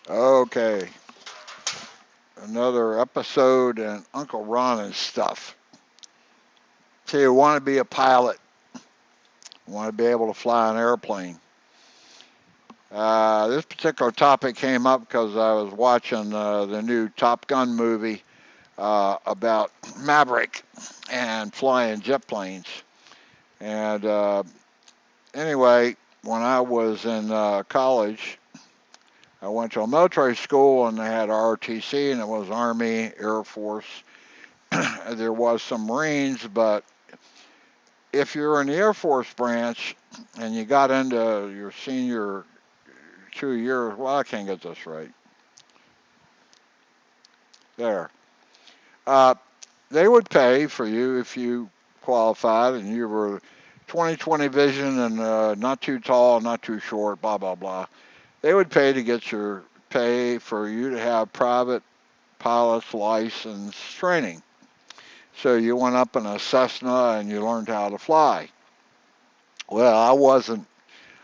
Okay, another episode and Uncle Ron and stuff. So you want to be a pilot, want to be able to fly an airplane. This particular topic came up because I was watching the new Top Gun movie about Maverick and flying jet planes. And anyway, when I was in college, I went to a military school and they had ROTC and it was Army, Air Force. There was some Marines, but if you're in the Air Force branch and you got into your senior 2 years, well, I can't get this right. There. Uh, they would pay for you if you qualified and you were 20/20 vision and not too tall, not too short, blah, blah, blah. They would pay to get your pay for you to have private pilot's license training. So you went up in a Cessna and you learned how to fly. Well, I was in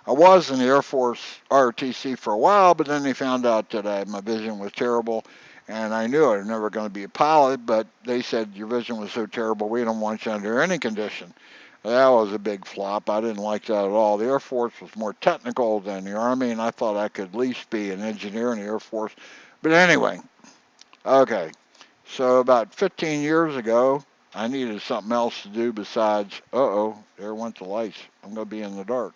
the Air Force ROTC for a while, but then they found out that my vision was terrible, and I knew I was never going to be a pilot. But they said your vision was so terrible, we don't want you under any condition. That was a big flop. I didn't like that at all. The Air Force was more technical than the Army, and I thought I could at least be an engineer in the Air Force. But anyway, okay. So about 15 years ago, I needed something else to do besides, there went the lights. I'm going to be in the dark.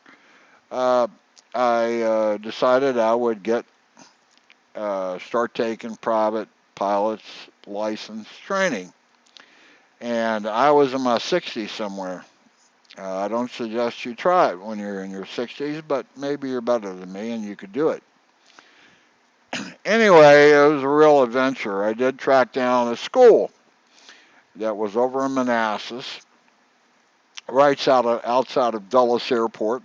Uh, I decided I would start taking private pilots license training, and I was in my 60s somewhere. I don't suggest you try it when you're in your 60s, but maybe you're better than me and you could do it. Anyway, it was a real adventure. I did track down a school that was over in Manassas, outside of Dulles Airport,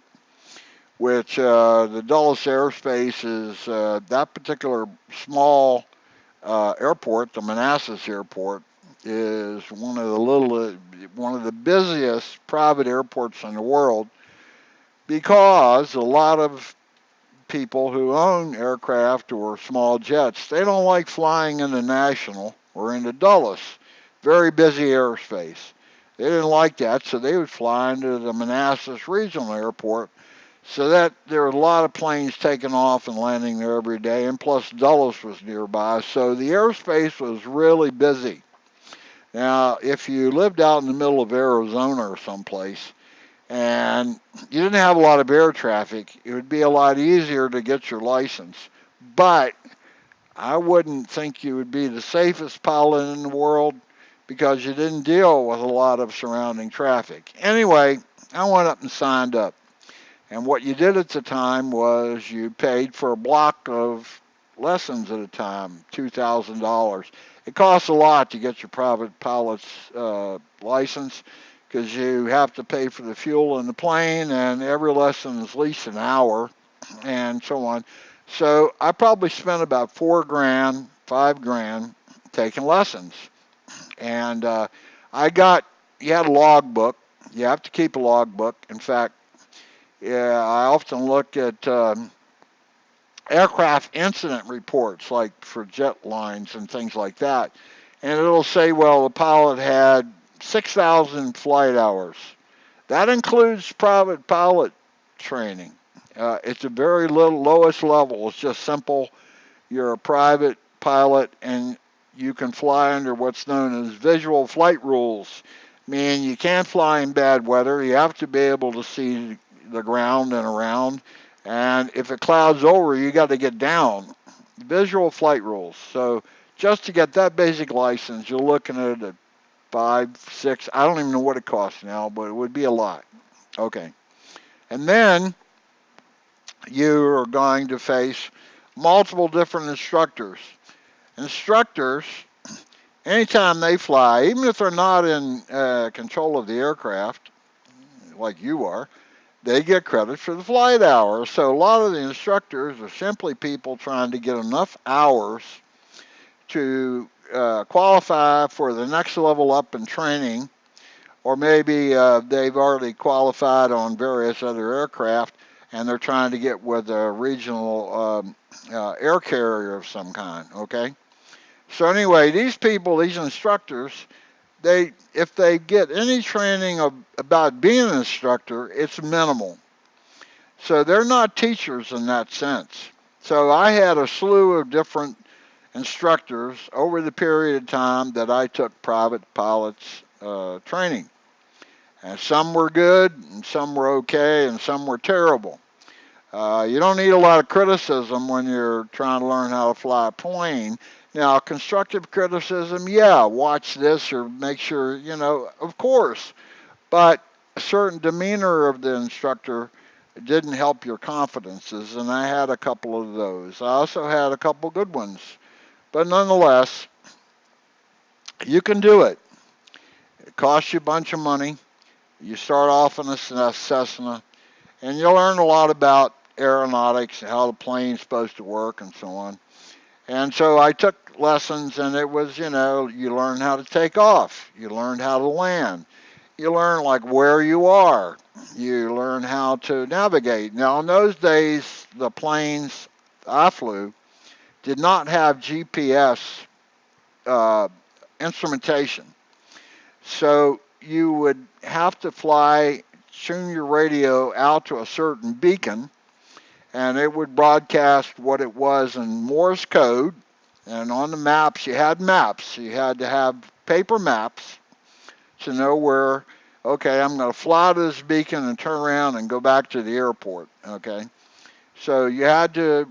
which the Dulles airspace is that particular small airport, the Manassas Airport, is one of the busiest private airports in the world because a lot of people who own aircraft or small jets they don't like flying into National or into Dulles, very busy airspace. They didn't like that, so they would fly into the Manassas Regional Airport so that there were a lot of planes taking off and landing there every day, and plus Dulles was nearby, so the airspace was really busy. Now, if you lived out in the middle of Arizona or someplace, and you didn't have a lot of air traffic, it would be a lot easier to get your license. But I wouldn't think you would be the safest pilot in the world because you didn't deal with a lot of surrounding traffic. Anyway, I went up and signed up. And what you did at the time was you paid for a block of lessons at a time, $2,000. It costs a lot to get your private pilot's license because you have to pay for the fuel in the plane, and every lesson is at least an hour, and so on. So I probably spent about 4 grand, 5 grand taking lessons. And you had a logbook. You have to keep a logbook. In fact, yeah, I often look at aircraft incident reports, like for jet lines and things like that, and it'll say, well, the pilot had 6,000 flight hours. That includes private pilot training. It's a very little lowest level. It's just simple. You're a private pilot, and you can fly under what's known as visual flight rules. Meaning you can't fly in bad weather. You have to be able to see the ground and around. And if it clouds over, you got to get down. Visual flight rules. So just to get that basic license, you're looking at a 5, 6. I don't even know what it costs now, but it would be a lot. Okay. And then you are going to face multiple different instructors. Instructors, anytime they fly, even if they're not in control of the aircraft, like you are, they get credit for the flight hours. So a lot of the instructors are simply people trying to get enough hours to qualify for the next level up in training, or maybe they've already qualified on various other aircraft and they're trying to get with a regional air carrier of some kind. Okay. So anyway, these people, these instructors, they if they get any training about being an instructor, it's minimal. So they're not teachers in that sense. So I had a slew of different instructors over the period of time that I took private pilots training. And some were good, and some were okay, and some were terrible. You don't need a lot of criticism when you're trying to learn how to fly a plane. Now, constructive criticism, yeah, watch this or make sure, of course. But a certain demeanor of the instructor didn't help your confidences, and I had a couple of those. I also had a couple good ones. But nonetheless, you can do it. It costs you a bunch of money. You start off in a Cessna, and you'll learn a lot about aeronautics and how the plane's supposed to work and so on. And so I took lessons, and it was, you learn how to take off, you learn how to land, you learn like where you are, you learn how to navigate. Now, in those days, the planes I flew did not have GPS uh, instrumentation. So you would have to fly, tune your radio out to a certain beacon, and it would broadcast what it was in Morse code. And on the maps, you had maps. You had to have paper maps to know where, okay, I'm going to fly to this beacon and turn around and go back to the airport. Okay. So you had to,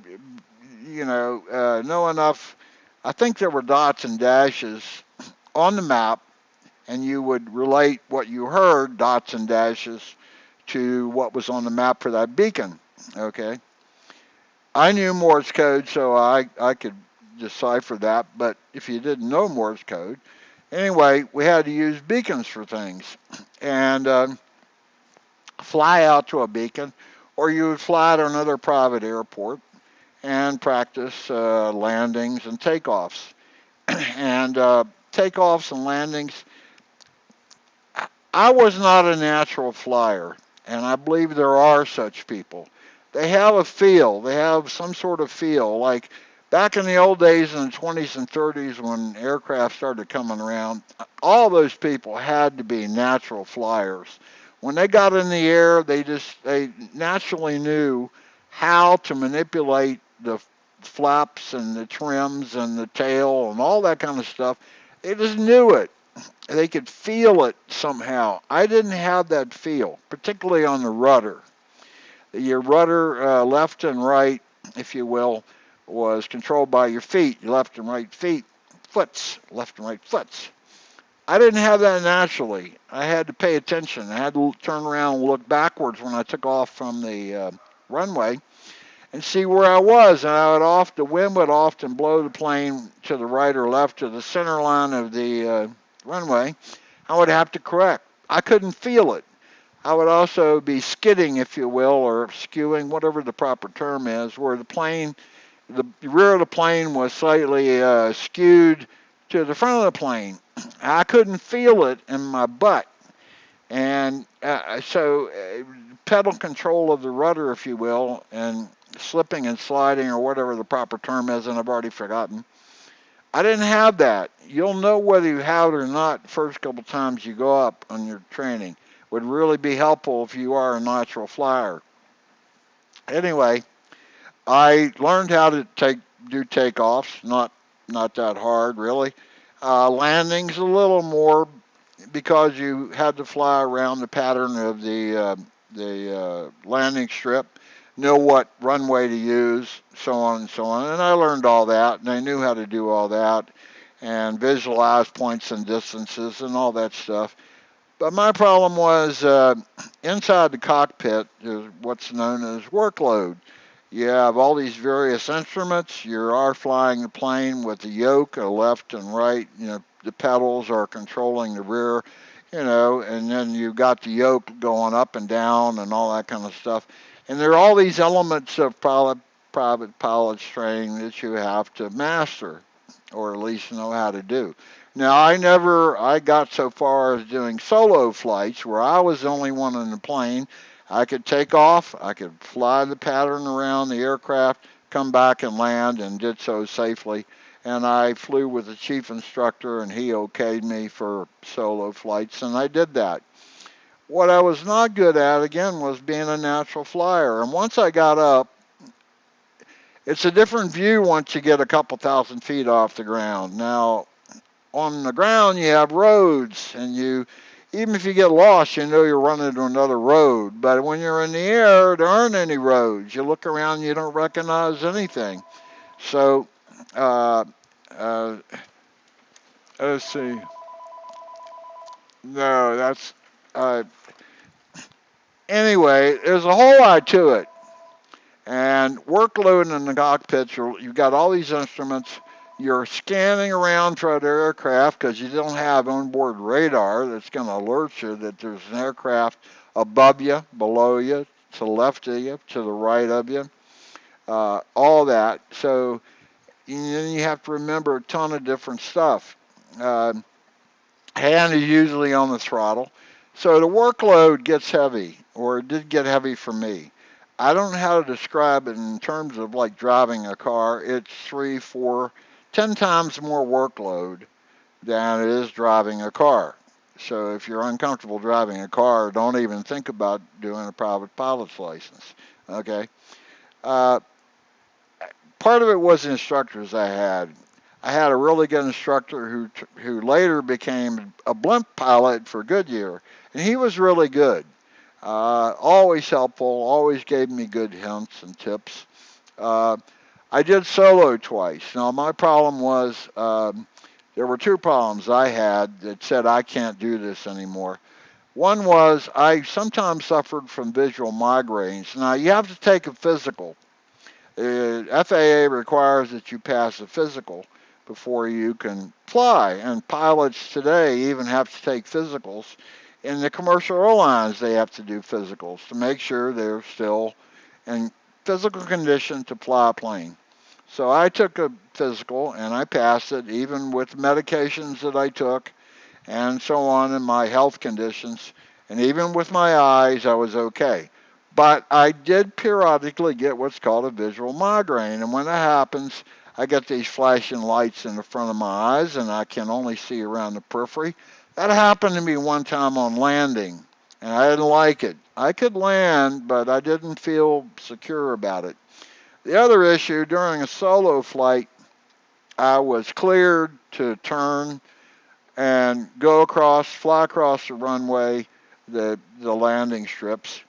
know enough. I think there were dots and dashes on the map, and you would relate what you heard, dots and dashes, to what was on the map for that beacon. Okay. I knew Morse code, so I could decipher that, but if you didn't know Morse code, anyway, we had to use beacons for things. And fly out to a beacon, or you would fly to another private airport and practice landings and takeoffs. And takeoffs and landings, I was not a natural flyer, and I believe there are such people. They have a feel, they have some sort of feel. Like back in the old days in the 20s and 30s when aircraft started coming around, all those people had to be natural flyers. When they got in the air, they naturally knew how to manipulate the flaps and the trims and the tail and all that kind of stuff. They just knew it. They could feel it somehow. I didn't have that feel, particularly on the rudder. Your rudder, left and right, if you will, was controlled by your feet, your left and right feet, foots, left and right foots. I didn't have that naturally. I had to pay attention. I had to turn around and look backwards when I took off from the runway and see where I was. And the wind would often blow the plane to the right or left to the center line of the runway. I would have to correct. I couldn't feel it. I would also be skidding, if you will, or skewing, whatever the proper term is, where the rear of the plane was slightly skewed to the front of the plane. I couldn't feel it in my butt. And pedal control of the rudder, if you will, and slipping and sliding, or whatever the proper term is, and I've already forgotten. I didn't have that. You'll know whether you have it or not the first couple times you go up on your training. Would really be helpful if you are a natural flyer. Anyway, I learned how to do takeoffs. Not that hard, really. Landings a little more because you had to fly around the pattern of the landing strip, know what runway to use, so on and so on. And I learned all that, and I knew how to do all that, and visualize points and distances and all that stuff. But my problem was inside the cockpit is what's known as workload. You have all these various instruments. You are flying the plane with the yoke, left and right. The pedals are controlling the rear, and then you've got the yoke going up and down and all that kind of stuff. And there are all these elements of private pilot training that you have to master, or at least know how to do. Now, I got so far as doing solo flights where I was the only one in the plane, I could take off, I could fly the pattern around the aircraft, come back and land, and did so safely. And I flew with the chief instructor, and he okayed me for solo flights, and I did that. What I was not good at, again, was being a natural flyer. And once I got up, it's a different view once you get a couple thousand feet off the ground. Now, on the ground, you have roads, and even if you get lost, you know you're running to another road. But when you're in the air, there aren't any roads. You look around, you don't recognize anything. So, uh, uh, let's see. No, that's uh, anyway. There's a whole lot to it. And workload in the cockpits, you've got all these instruments. You're scanning around throughout the aircraft because you don't have onboard radar that's going to alert you that there's an aircraft above you, below you, to the left of you, to the right of you, all that. So you have to remember a ton of different stuff. Uh, Hand is usually on the throttle. So the workload gets heavy, or it did get heavy for me. I don't know how to describe it in terms of like driving a car. It's three, four, 10 times more workload than it is driving a car. So if you're uncomfortable driving a car, don't even think about doing a private pilot's license. Okay. Uh, Part of it was the instructors I had. I had a really good instructor who later became a blimp pilot for Goodyear, and he was really good. Always helpful, always gave me good hints and tips. Uh, I did solo twice. Now my problem was there were two problems I had that said I can't do this anymore. One was I sometimes suffered from visual migraines. Now you have to take a physical. FAA requires that you pass a physical before you can fly, and pilots today even have to take physicals. In the commercial airlines, they have to do physicals to make sure they're still in physical condition to fly a plane. So I took a physical and I passed it, even with medications that I took and so on, and my health conditions. And even with my eyes, I was okay. But I did periodically get what's called a visual migraine. And when that happens, I get these flashing lights in the front of my eyes, and I can only see around the periphery. That happened to me one time on landing, and I didn't like it. I could land, but I didn't feel secure about it. The other issue, during a solo flight, I was cleared to turn and go across, fly across the runway, the landing strips,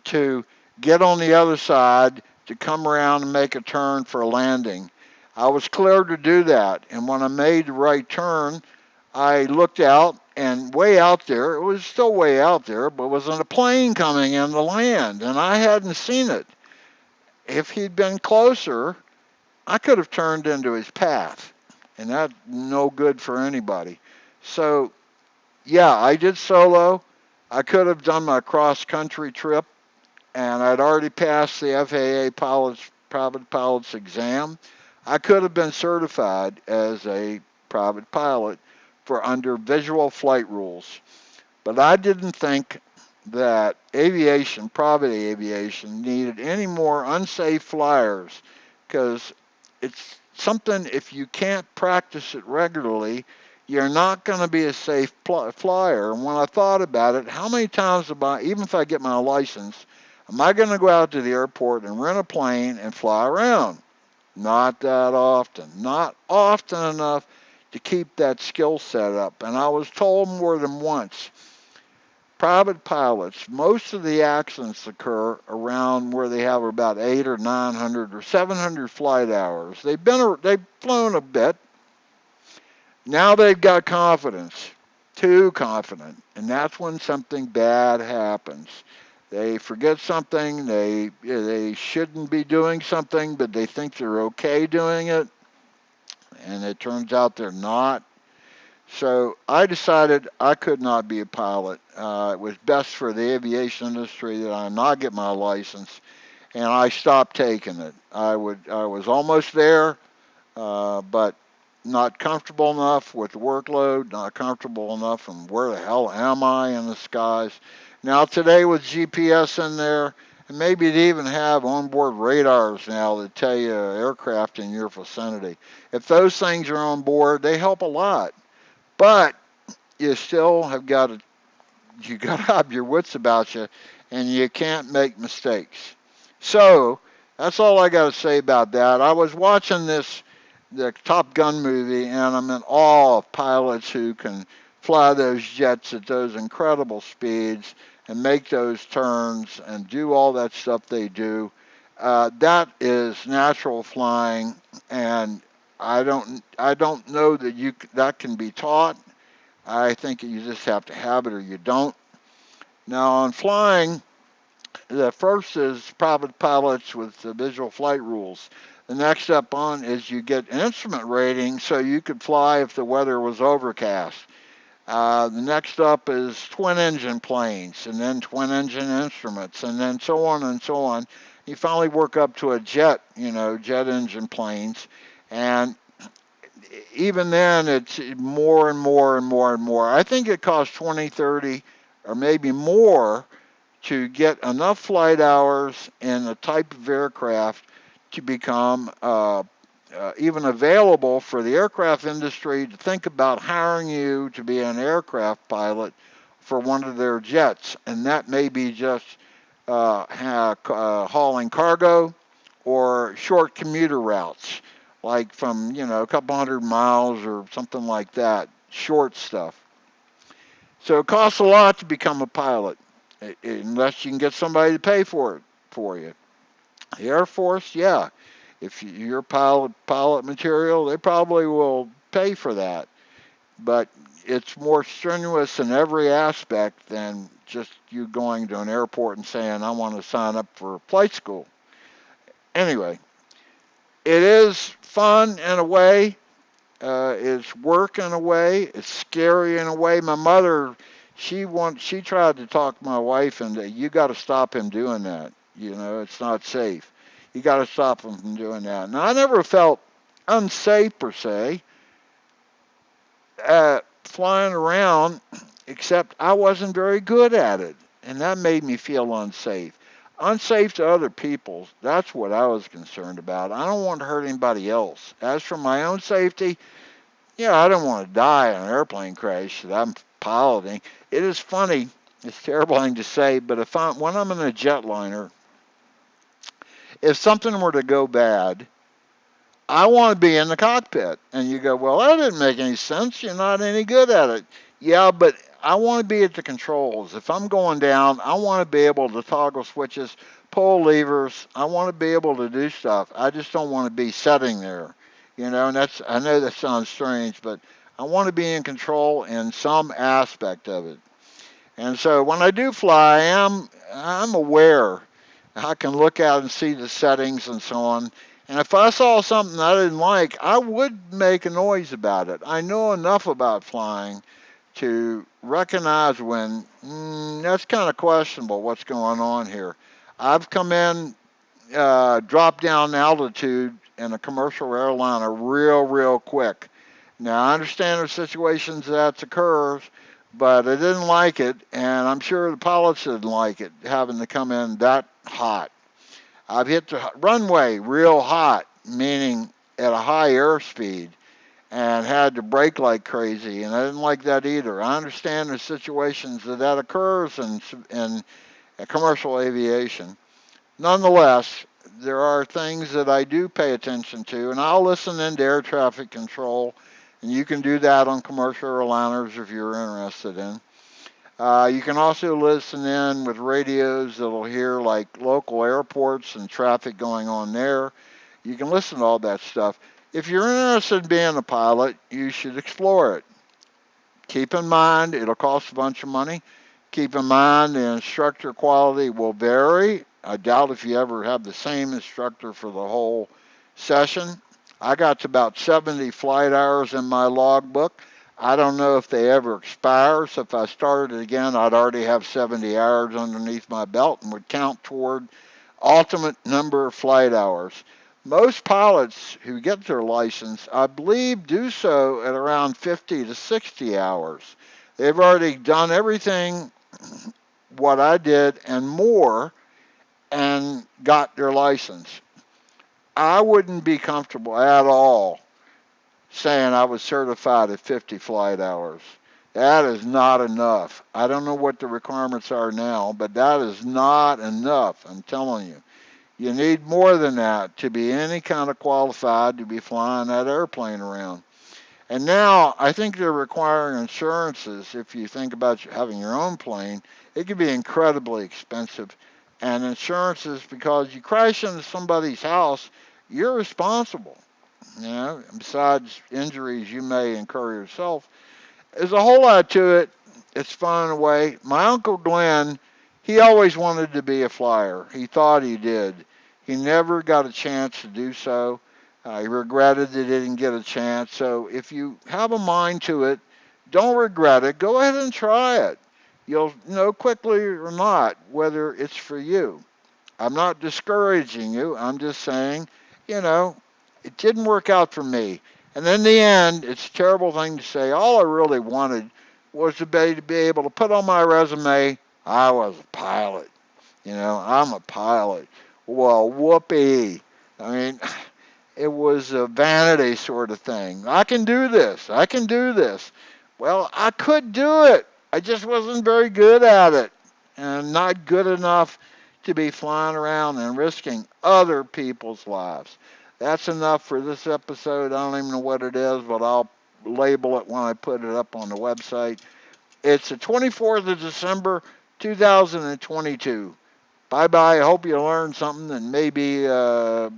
to get on the other side to come around and make a turn for a landing. I was cleared to do that, and when I made the right turn, I looked out, and way out there, it was still way out there, but wasn't a plane coming in to land, and I hadn't seen it. If he'd been closer, I could have turned into his path, and that's no good for anybody. So yeah, I did solo. I could have done my cross country trip, and I'd already passed the FAA private pilot's exam. I could have been certified as a private pilot for under visual flight rules, but I didn't think that aviation, private aviation, needed any more unsafe flyers because it's something, if you can't practice it regularly, you're not going to be a safe flyer. And when I thought about it, how many times am I, even if I get my license, am I going to go out to the airport and rent a plane and fly around? Not that often. Not often enough to keep that skill set up. And I was told more than once, private pilots, most of the accidents occur around where they have about 800 or 900 or 700 flight hours. They've flown a bit. Now they've got confidence, too confident, and that's when something bad happens. They forget something. They shouldn't be doing something, but they think they're okay doing it, and it turns out they're not. So I decided I could not be a pilot. It was best for the aviation industry that I not get my license, and I stopped taking it. I was almost there, but not comfortable enough with the workload, not comfortable enough, and where the hell am I in the skies? Now today with GPS in there, and maybe they even have onboard radars now that tell you aircraft in your vicinity. If those things are on board, they help a lot. But you still have got to you got to have your wits about you, and you can't make mistakes. So that's all I got to say about that. I was watching the Top Gun movie, and I'm in awe of pilots who can fly those jets at those incredible speeds and make those turns and do all that stuff they do. That is natural flying, and I don't know that that can be taught. I think you just have to have it or you don't. Now on flying, the first is private pilots with the visual flight rules. The next up on is you get an instrument rating so you could fly if the weather was overcast. The next up is twin engine planes, and then twin engine instruments, and then so on and so on. You finally work up to a jet, jet engine planes, and even then it's more and more and more and more. I think it costs 20, 30, or maybe more to get enough flight hours in a type of aircraft to become even available for the aircraft industry to think about hiring you to be an aircraft pilot for one of their jets. And that may be just hauling cargo or short commuter routes, like from, a couple hundred miles or something like that, short stuff. So it costs a lot to become a pilot, unless you can get somebody to pay for it for you. The Air Force, yeah, if you're pilot material, they probably will pay for that. But it's more strenuous in every aspect than just you going to an airport and saying, I want to sign up for flight school. Anyway, it is fun in a way. It's work in a way. It's scary in a way. My mother, she tried to talk my wife into, you got to stop him doing that. It's not safe. You got to stop him from doing that. Now I never felt unsafe per se, flying around, except I wasn't very good at it, and that made me feel unsafe. Unsafe to other people. That's what I was concerned about. I don't want to hurt anybody else. As for my own safety, yeah, I don't want to die in an airplane crash that I'm piloting. It is funny. It's a terrible thing to say, but when I'm in a jetliner, if something were to go bad, I want to be in the cockpit. And you go, well, that didn't make any sense. You're not any good at it. Yeah, but I want to be at the controls. If I'm going down, I want to be able to toggle switches, pull levers. I want to be able to do stuff. I just don't want to be sitting there. And I know that sounds strange, but I want to be in control in some aspect of it. And so when I do fly, I'm aware. I can look out and see the settings and so on. And if I saw something I didn't like, I would make a noise about it. I know enough about flying to recognize when that's kind of questionable what's going on here. I've come in, dropped down altitude in a commercial airliner real quick. Now, I understand there's situations that occurs, but I didn't like it, and I'm sure the pilots didn't like it, having to come in that hot. I've hit the runway real hot, meaning at a high airspeed, and had to brake like crazy, and I didn't like that either. I understand the situations that occurs in commercial aviation. Nonetheless, there are things that I do pay attention to, and I'll listen into air traffic control, and you can do that on commercial airliners if you're interested in. You can also listen in with radios that'll hear like local airports and traffic going on there. You can listen to all that stuff. If you're interested in being a pilot, you should explore it. Keep in mind, it'll cost a bunch of money. Keep in mind, the instructor quality will vary. I doubt if you ever have the same instructor for the whole session. I got to about 70 flight hours in my logbook. I don't know if they ever expire, so if I started again, I'd already have 70 hours underneath my belt and would count toward ultimate number of flight hours. Most pilots who get their license, I believe, do so at around 50 to 60 hours. They've already done everything what I did and more and got their license. I wouldn't be comfortable at all saying I was certified at 50 flight hours. That is not enough. I don't know what the requirements are now, but that is not enough. I'm telling you. You need more than that to be any kind of qualified to be flying that airplane around. And now I think they're requiring insurances. If you think about having your own plane, it can be incredibly expensive. And insurances, because you crash into somebody's house, you're responsible. You know, besides injuries you may incur yourself. There's a whole lot to it. It's fun in a way. My uncle Glenn, he always wanted to be a flyer. He thought he did. He never got a chance to do so. He regretted that he didn't get a chance. So if you have a mind to it, don't regret it. Go ahead and try it. You'll know quickly or not whether it's for you. I'm not discouraging you. I'm just saying, you know, it didn't work out for me. And in the end, it's a terrible thing to say. All I really wanted was to be able to put on my resume, I was a pilot. You know, I'm a pilot. Well, whoopee. I mean, it was a vanity sort of thing. I can do this. I can do this. Well, I could do it. I just wasn't very good at it and not good enough to be flying around and risking other people's lives. That's enough for this episode. I don't even know what it is, but I'll label it when I put it up on the website. It's the 24th of December, 2022. Bye bye. I hope you learned something and maybe, or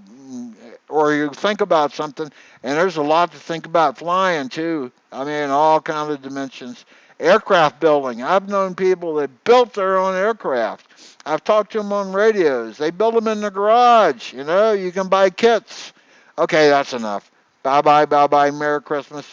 you think about something. And there's a lot to think about flying too. I mean, all kinds of dimensions. Aircraft building. I've known people that built their own aircraft. I've talked to them on radios. They build them in the garage. You know, you can buy kits. Okay, that's enough. Bye bye, bye bye. Merry Christmas.